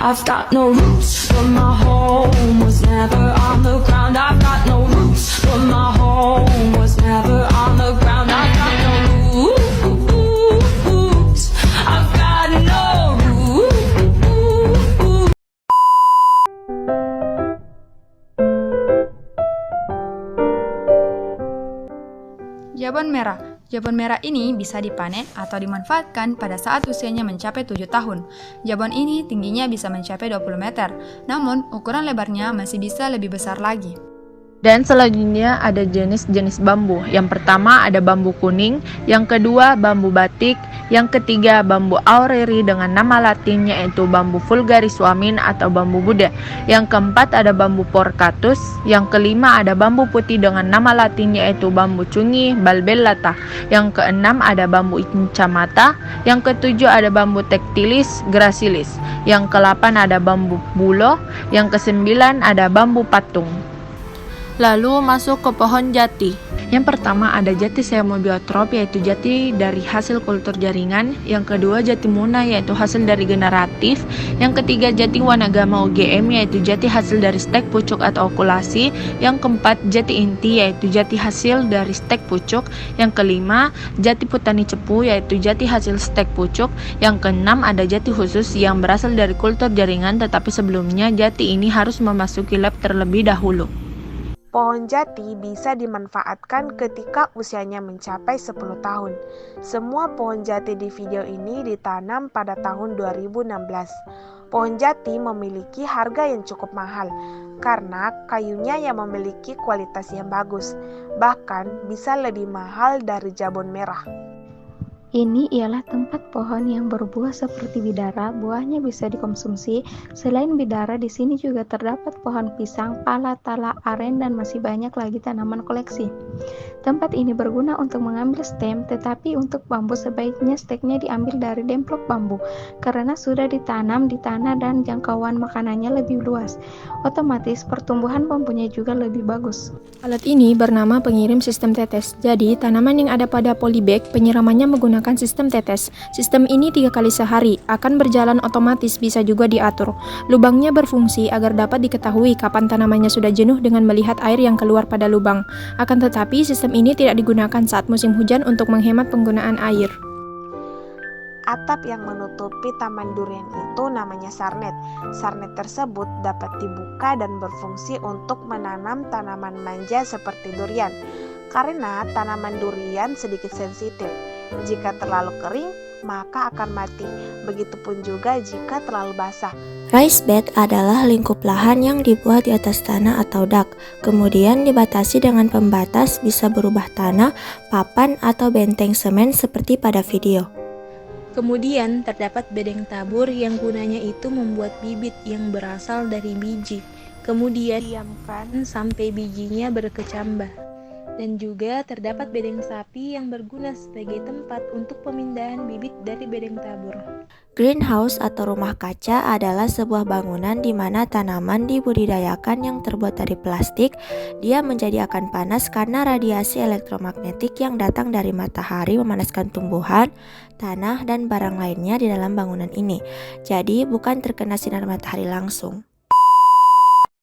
I've got no roots, but my home was never on the ground. I've got no roots, but my home was never on the ground. I've got no roots. I've got no roots. Jabon merah. Jabon merah ini bisa dipanen atau dimanfaatkan pada saat usianya mencapai 7 tahun. Jabon ini tingginya bisa mencapai 20 meter, namun ukuran lebarnya masih bisa lebih besar lagi. Dan selanjutnya ada jenis-jenis bambu. Yang pertama ada bambu kuning, yang kedua bambu batik, yang ketiga bambu aureri dengan nama latinnya yaitu bambu vulgariswamin atau bambu Buddha. Yang keempat ada bambu porcatus, yang kelima ada bambu putih dengan nama latinnya yaitu bambu cungi balbellata. Yang keenam ada bambu incamata, yang ketujuh ada bambu tectilis gracilis, yang kelapan ada bambu bulo, yang kesembilan ada bambu patung. Lalu masuk ke pohon jati. Yang pertama ada jati semobiotrop yaitu jati dari hasil kultur jaringan. Yang kedua jati muna yaitu hasil dari generatif. Yang ketiga jati wanagama UGM yaitu jati hasil dari stek pucuk atau okulasi. Yang keempat jati inti yaitu jati hasil dari stek pucuk. Yang kelima jati putani cepu yaitu jati hasil stek pucuk. Yang keenam ada jati khusus yang berasal dari kultur jaringan, tetapi sebelumnya jati ini harus memasuki lab terlebih dahulu. Pohon jati bisa dimanfaatkan ketika usianya mencapai 10 tahun. Semua pohon jati di video ini ditanam pada tahun 2016. Pohon jati memiliki harga yang cukup mahal karena kayunya yang memiliki kualitas yang bagus, bahkan bisa lebih mahal dari jabon merah. Ini ialah tempat pohon yang berbuah seperti bidara, buahnya bisa dikonsumsi. Selain bidara, di sini juga terdapat pohon pisang, pala, tala, aren, dan masih banyak lagi tanaman koleksi. Tempat ini berguna untuk mengambil stem, tetapi untuk bambu sebaiknya steknya diambil dari demplok bambu, karena sudah ditanam di tanah dan jangkauan makanannya lebih luas. Otomatis pertumbuhan bambunya juga lebih bagus. Alat ini bernama pengirim sistem tetes. Jadi, tanaman yang ada pada polybag penyiramannya menggunakan sistem tetes. Sistem ini 3 kali sehari, akan berjalan otomatis, bisa juga diatur. Lubangnya berfungsi agar dapat diketahui kapan tanamannya sudah jenuh dengan melihat air yang keluar pada lubang. Akan tetapi, sistem ini tidak digunakan saat musim hujan untuk menghemat penggunaan air. Atap yang menutupi taman durian itu namanya sarnet. Sarnet tersebut dapat dibuka dan berfungsi untuk menanam tanaman manja seperti durian. Karena tanaman durian sedikit sensitif. Jika terlalu kering, maka akan mati. Begitupun juga jika terlalu basah. Raised bed adalah lingkup lahan yang dibuat di atas tanah atau dak, kemudian dibatasi dengan pembatas bisa berubah tanah, papan, atau benteng semen seperti pada video. Kemudian terdapat bedeng tabur yang gunanya itu membuat bibit yang berasal dari biji. Kemudian diamkan sampai bijinya berkecambah. Dan juga terdapat bedeng sapi yang berguna sebagai tempat untuk pemindahan bibit dari bedeng tabur. Greenhouse atau rumah kaca adalah sebuah bangunan di mana tanaman dibudidayakan yang terbuat dari plastik. Dia menjadi akan panas karena radiasi elektromagnetik yang datang dari matahari memanaskan tumbuhan, tanah, dan barang lainnya di dalam bangunan ini. Jadi bukan terkena sinar matahari langsung.